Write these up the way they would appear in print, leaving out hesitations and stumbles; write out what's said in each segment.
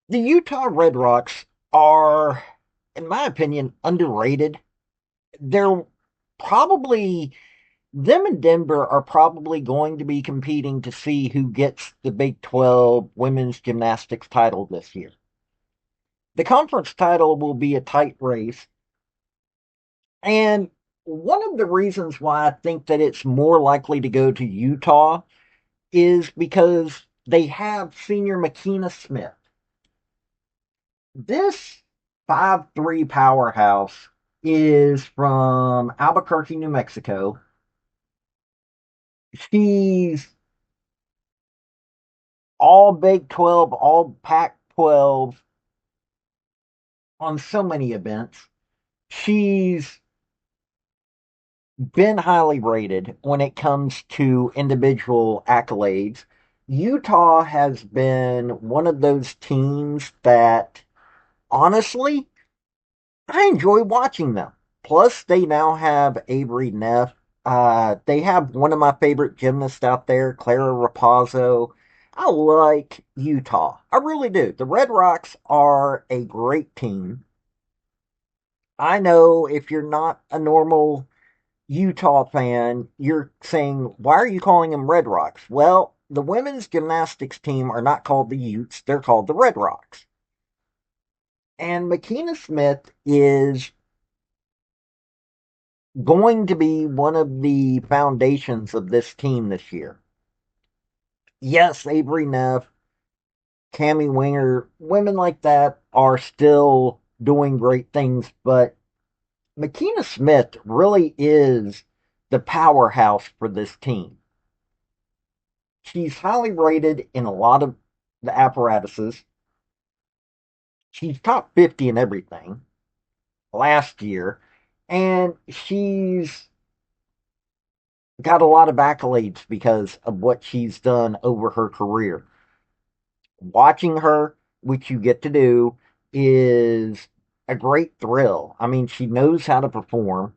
The Utah Red Rocks are, in my opinion, underrated. They're probably, them and Denver are probably going to be competing to see who gets the Big 12 women's gymnastics title this year. The conference title will be a tight race. And one of the reasons why I think that it's more likely to go to Utah is because they have senior Makeena Smith. This 5'3" powerhouse is from Albuquerque, New Mexico. She's all Big 12, all Pac 12 on so many events. She's been highly rated when it comes to individual accolades. Utah has been one of those teams that honestly I enjoy watching them. Plus, they now have Avery Neff. They have one of my favorite gymnasts out there, Clara Rapazzo. I like Utah. I really do. The Red Rocks are a great team. I know if you're not a normal Utah fan, you're saying, why are you calling them Red Rocks? Well, the women's gymnastics team are not called the Utes, they're called the Red Rocks. And Makeena Smith is going to be one of the foundations of this team this year. Yes, Avery Neff, Cammy Winger, women like that are still doing great things, but Makeena Smith really is the powerhouse for this team. She's highly rated in a lot of the apparatuses. She's top 50 in everything last year, and she's got a lot of accolades because of what she's done over her career. Watching her, which you get to do, is a great thrill. I mean, she knows how to perform.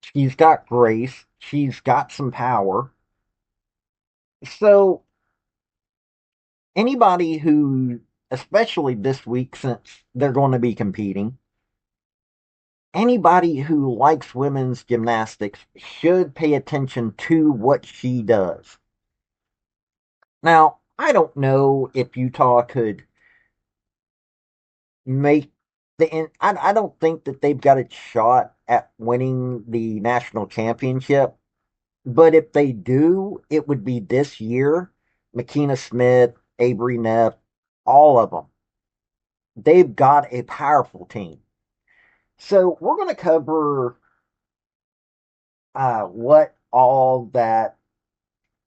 She's got grace. She's got some power. So, anybody who, especially this week since they're going to be competing, anybody who likes women's gymnastics should pay attention to what she does. Now, I don't know if Utah could make I don't think that they've got a shot at winning the national championship, but if they do, it would be this year. Makeena Smith, Avery Neff, all of them. They've got a powerful team. So we're going to cover what all that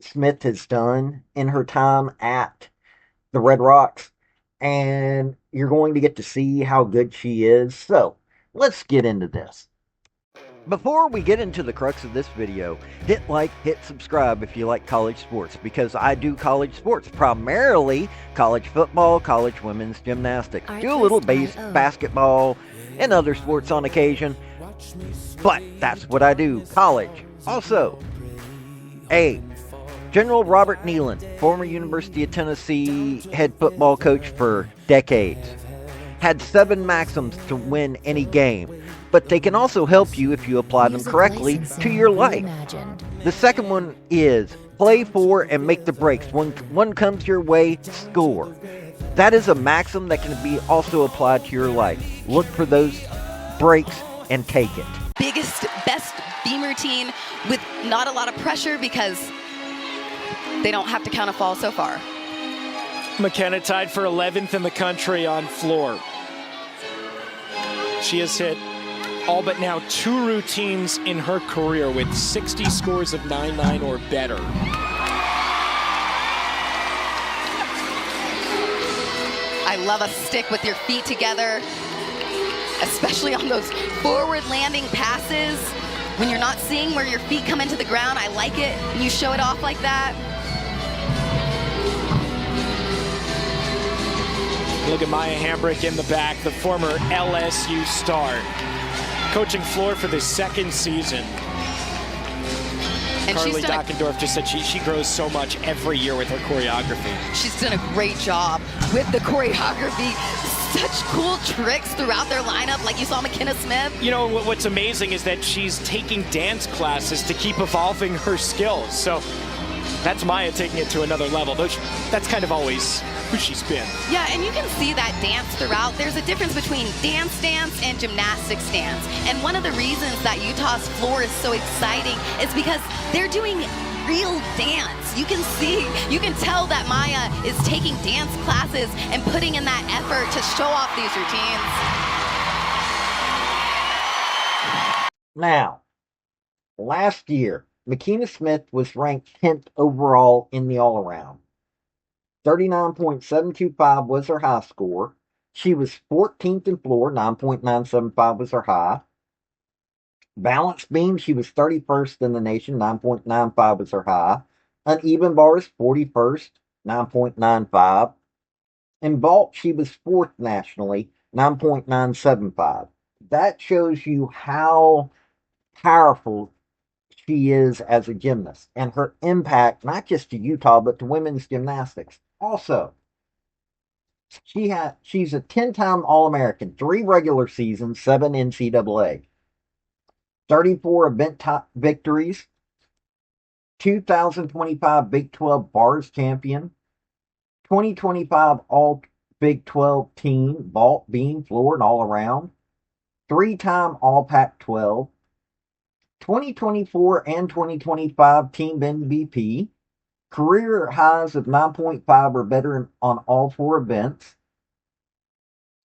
Smith has done in her time at the Red Rocks, and you're going to get to see how good she is. So let's get into this. Before we get into the crux of this video, hit like, hit subscribe if you like college sports, because I do college sports, primarily college football, college women's gymnastics, do a little basketball and other sports on occasion, but that's what I do, college. Also, General Robert Nealon, former University of Tennessee head football coach for decades, had 7 maxims to win any game, but they can also help you if you apply them correctly to your life. The second one is play for and make the breaks. When one comes your way, score. That is a maxim that can be also applied to your life. Look for those breaks and take it. Biggest, best beam routine with not a lot of pressure because they don't have to count a fall so far. Makenna tied for 11th in the country on floor. She has hit all but now 2 routines in her career with 60 scores of 9-9 or better. I love a stick with your feet together, especially on those forward landing passes. When you're not seeing where your feet come into the ground, I like it when you show it off like that. Look at Maya Hambrick in the back, the former LSU star, coaching floor for the 2nd season. And And Carly Dockendorf just said she grows so much every year with her choreography. She's done a great job with the choreography. Such cool tricks throughout their lineup, like you saw Makenna Smith. You know, what's amazing is that she's taking dance classes to keep evolving her skills. So that's Maya taking it to another level. That's kind of always who she's been. Yeah, and you can see that dance throughout. There's a difference between dance and gymnastics dance. And one of the reasons that Utah's floor is so exciting is because they're doing real dance. You can tell that Maya is taking dance classes and putting in that effort to show off these routines. Now, last year, Makeena Smith was ranked 10th overall in the all-around. 39.725 was her high score. She was 14th in floor, 9.975 was her high. Balance beam, she was 31st in the nation, 9.95 was her high. Uneven bars, 41st, 9.95. In vault, she was 4th nationally, 9.975. That shows you how powerful she is as a gymnast and her impact, not just to Utah, but to women's gymnastics. Also, she's a 10-time All-American, 3 regular seasons, 7 NCAA. 34 event victories, 2025 Big 12 Bars champion, 2025 All Big 12 team, vault, beam, floor, and all around, 3-time All Pac 12, 2024 and 2025 team MVP, career highs of 9.5 or better on all 4 events,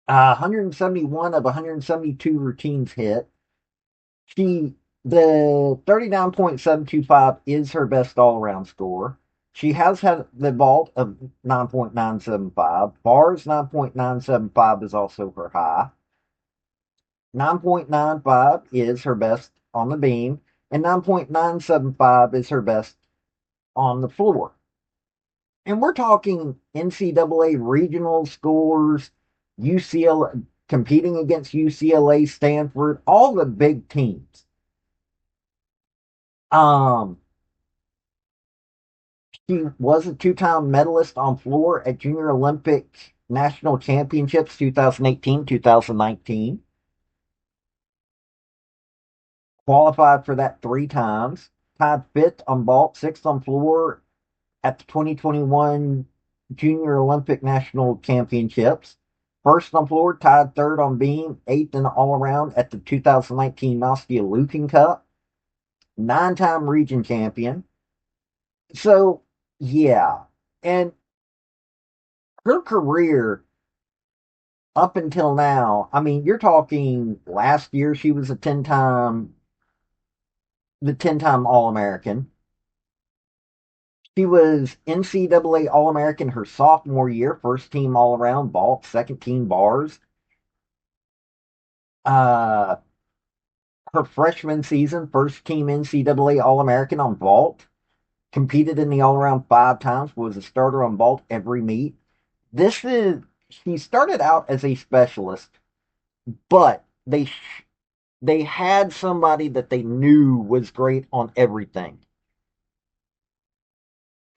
171 of 172 routines hit. The 39.725 is her best all-around score. She has had the vault of 9.975. Bars 9.975 is also her high. 9.95 is her best on the beam. And 9.975 is her best on the floor. And we're talking NCAA regional scores, UCLA, competing against UCLA, Stanford, all the big teams. She was a 2-time medalist on floor at Junior Olympic National Championships 2018, 2019. Qualified for that 3 times. Tied 5th on vault, 6th on floor at the 2021 Junior Olympic National Championships. 1st on floor, tied 3rd on beam, 8th in all-around at the 2019 Nostia Lukin Cup. 9-time region champion. So, yeah. And her career up until now, I mean, you're talking last year she was the 10-time All-American. She was NCAA All-American her sophomore year, 1st team all-around vault, 2nd team bars. Her freshman season, 1st team NCAA All-American on vault. Competed in the all-around 5 times, was a starter on vault every meet. She started out as a specialist, but they had somebody that they knew was great on everything.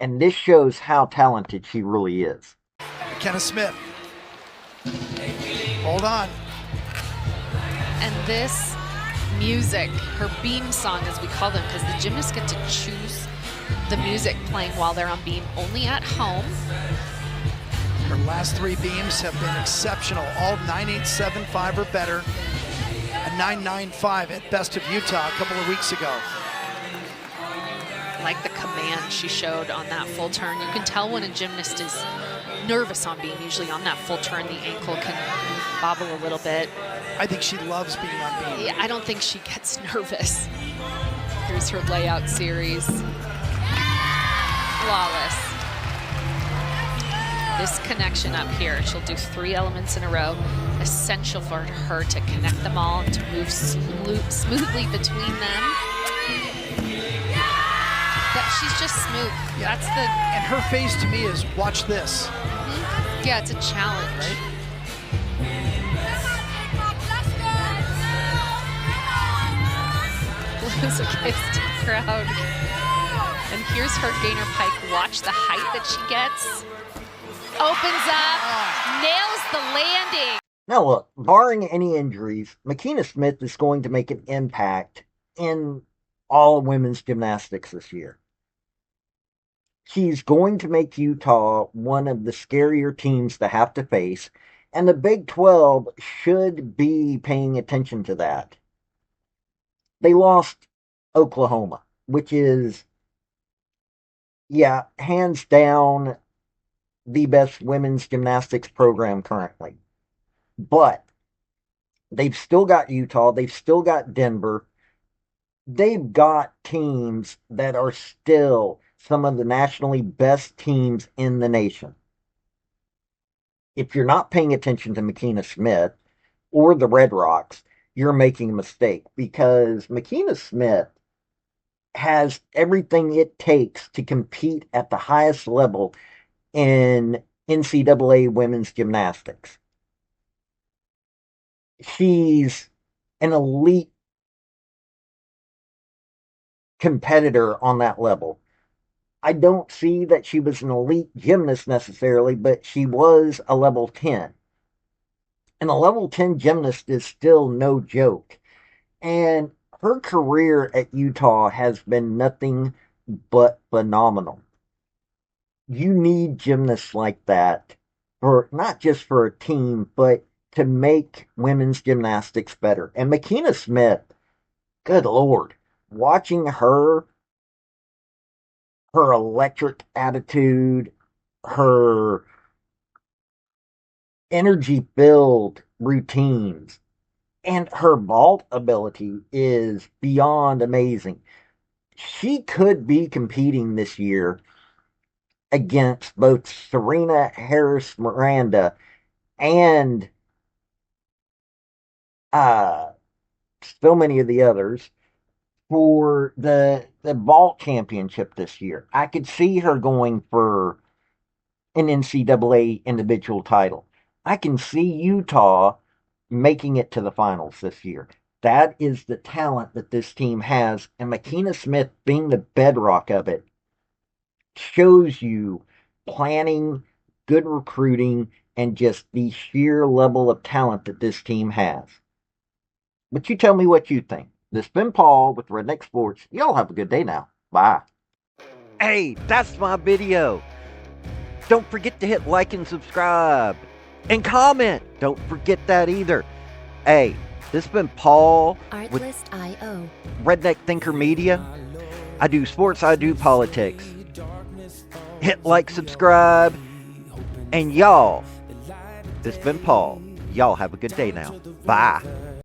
And this shows how talented she really is. Makenna Smith. Hold on. And this music, her beam song as we call them, because the gymnasts get to choose the music playing while they're on beam only at home. Her last 3 beams have been exceptional. All 9.875 or better. A 9.95 at Best of Utah a couple of weeks ago. Like the command she showed on that full turn. You can tell when a gymnast is nervous on beam. Usually on that full turn, the ankle can bobble a little bit. I think she loves being on beam. Yeah, I don't think she gets nervous. Here's her layout series. Flawless. This connection up here, she'll do 3 elements in a row. Essential for her to connect them all and to move smoothly between them. She's just smooth. Yeah. That's the. And her face to me is, watch this. Mm-hmm. Yeah, it's a challenge. Right? Blows a kiss to the crowd. And here's her gainer pike. Watch the height that she gets. Opens up, nails the landing. Now look, barring any injuries, Makeena Smith is going to make an impact in all women's gymnastics this year. She's going to make Utah one of the scarier teams to have to face, and the Big 12 should be paying attention to that. They lost Oklahoma, which is, yeah, hands down the best women's gymnastics program currently. But they've still got Utah, they've still got Denver, they've got teams that are still some of the nationally best teams in the nation. If you're not paying attention to Makeena Smith or the Red Rocks, you're making a mistake, because Makeena Smith has everything it takes to compete at the highest level in NCAA women's gymnastics. She's an elite competitor on that level. I don't see that she was an elite gymnast necessarily, but she was a level 10. And a level 10 gymnast is still no joke. And her career at Utah has been nothing but phenomenal. You need gymnasts like that, for not just for a team, but to make women's gymnastics better. And Makeena Smith, good Lord, watching her electric attitude, her energy-filled routines, and her vault ability is beyond amazing. She could be competing this year against both Serena Harris Miranda and so many of the others for the vault championship this year. I could see her going for an NCAA individual title. I can see Utah making it to the finals this year. That is the talent that this team has, and Makeena Smith being the bedrock of it shows you planning, good recruiting, and just the sheer level of talent that this team has. But you tell me what you think. This has been Paul with Redneck Sports. Y'all have a good day now. Bye. Hey, that's my video. Don't forget to hit like and subscribe. And comment. Don't forget that either. Hey, this has been Paul with Artlist.io. Redneck Thinker Media. I do sports, I do politics. Hit like, subscribe. And y'all, this has been Paul. Y'all have a good day now. Bye.